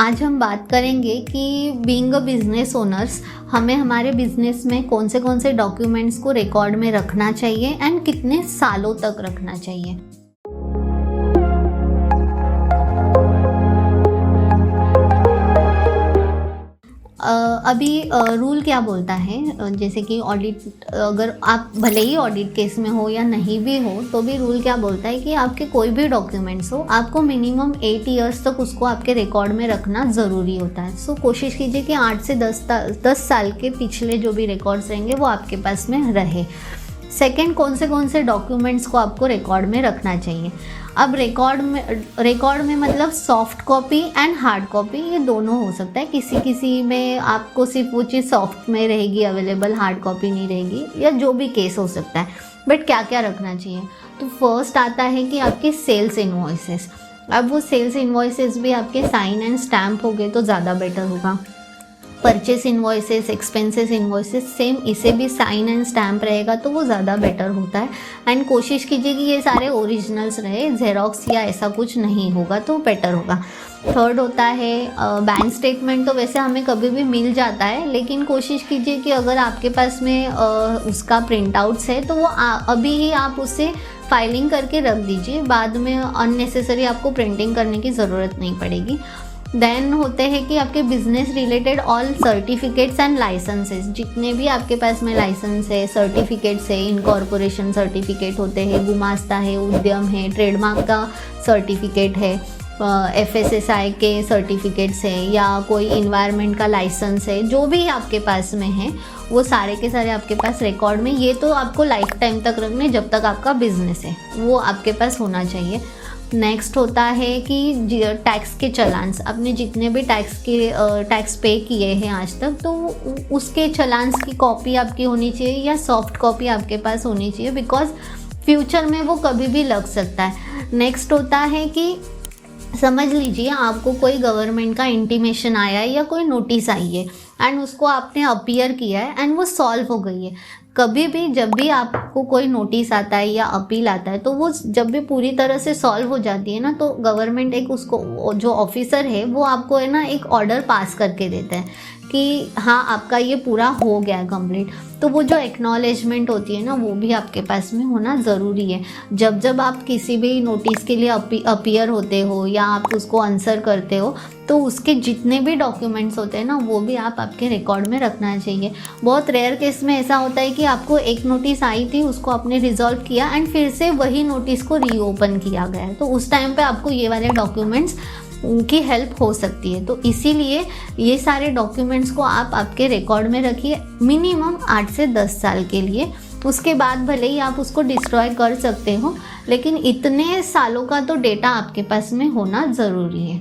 आज हम बात करेंगे कि बीइंग अ बिजनेस ओनर्स हमें हमारे बिजनेस में कौन से डॉक्यूमेंट्स को रिकॉर्ड में रखना चाहिए एंड कितने सालों तक रखना चाहिए। अभी रूल क्या बोलता है, जैसे कि ऑडिट, अगर आप भले ही ऑडिट केस में हो या नहीं भी हो तो भी रूल क्या बोलता है कि आपके कोई भी डॉक्यूमेंट्स हो आपको मिनिमम 8 इयर्स तक उसको आपके रिकॉर्ड में रखना ज़रूरी होता है। सो कोशिश कीजिए कि 8 से 10 साल के पिछले जो भी रिकॉर्ड्स रहेंगे वो आपके पास में रहे। सेकंड, कौन से डॉक्यूमेंट्स को आपको रिकॉर्ड में रखना चाहिए। अब रिकॉर्ड में मतलब soft copy and hard copy, ये दोनों हो सकता है। किसी में आपको सिर्फ वो चीज़ सॉफ्ट में रहेगी अवेलेबल, हार्ड कॉपी नहीं रहेगी, या जो भी केस हो सकता है। बट क्या क्या रखना चाहिए, तो फर्स्ट आता है कि आपके सेल्स इन्वॉइसेस। अब वो सेल्स इन्वॉइसेस भी आपके साइन एंड स्टैम्प हो गए तो ज़्यादा बेटर होगा। Purchase invoices, expenses invoices, same इसे भी साइन एंड स्टैम्प रहेगा तो वो ज़्यादा बेटर होता है। एंड कोशिश कीजिए कि ये सारे ओरिजिनल्स रहे, जेरोक्स या ऐसा कुछ नहीं होगा तो बेटर होगा। थर्ड होता है बैंक स्टेटमेंट। तो वैसे हमें कभी भी मिल जाता है, लेकिन कोशिश कीजिए कि अगर आपके पास में उसका प्रिंट आउट्स है तो वो अभी ही आप उसे फाइलिंग करके रख दीजिए, बाद में अननेसेसरी आपको प्रिंटिंग करने की ज़रूरत नहीं पड़ेगी। देन होते हैं कि आपके business related all certificates and licences, जितने भी आपके पास में लाइसेंस है, सर्टिफिकेट्स है, इनकॉर्पोरेशन सर्टिफिकेट होते हैं, गुमास्ता है, उद्यम है, ट्रेडमार्क का सर्टिफिकेट है, FSSAI के सर्टिफिकेट्स है, या कोई इन्वायरमेंट का लाइसेंस है, जो भी आपके पास में है वो सारे के सारे आपके पास रिकॉर्ड में, ये तो आपको लाइफ टाइम तक रखने, जब तक आपका बिजनेस है वो आपके पास होना चाहिए। नेक्स्ट होता है कि टैक्स के चलान्स, आपने जितने भी टैक्स पे किए हैं आज तक, तो उसके चलान्स की कॉपी आपकी होनी चाहिए या सॉफ्ट कॉपी आपके पास होनी चाहिए, बिकॉज फ्यूचर में वो कभी भी लग सकता है। नेक्स्ट होता है कि समझ लीजिए आपको कोई गवर्नमेंट का इंटीमेशन आया है या कोई नोटिस आई है एंड उसको आपने अपीयर किया है एंड वो सॉल्व हो गई है। कभी भी जब भी आपको कोई नोटिस आता है या अपील आता है तो वो जब भी पूरी तरह से सॉल्व हो जाती है ना, तो गवर्नमेंट एक उसको, जो ऑफिसर है वो आपको है ना एक ऑर्डर पास करके देता है कि हाँ आपका ये पूरा हो गया है कंप्लीट। तो वो जो एक्नॉलेजमेंट होती है ना वो भी आपके पास में होना ज़रूरी है। जब आप किसी भी नोटिस के लिए अपीयर होते हो या आप उसको आंसर करते हो तो उसके जितने भी डॉक्यूमेंट्स होते हैं ना वो भी आपके रिकॉर्ड में रखना चाहिए। बहुत रेयर केस में ऐसा होता है कि आपको एक नोटिस आई थी, उसको आपने रिजॉल्व किया एंड फिर से वही नोटिस को रीओपन किया गया है, तो उस टाइम पे आपको ये वाले डॉक्यूमेंट्स उनकी हेल्प हो सकती है। तो इसीलिए ये सारे डॉक्यूमेंट्स को आप आपके रिकॉर्ड में रखिए मिनिमम 8 से 10 साल के लिए। उसके बाद भले ही आप उसको डिस्ट्रॉय कर सकते हो, लेकिन इतने सालों का तो डेटा आपके पास में होना ज़रूरी है।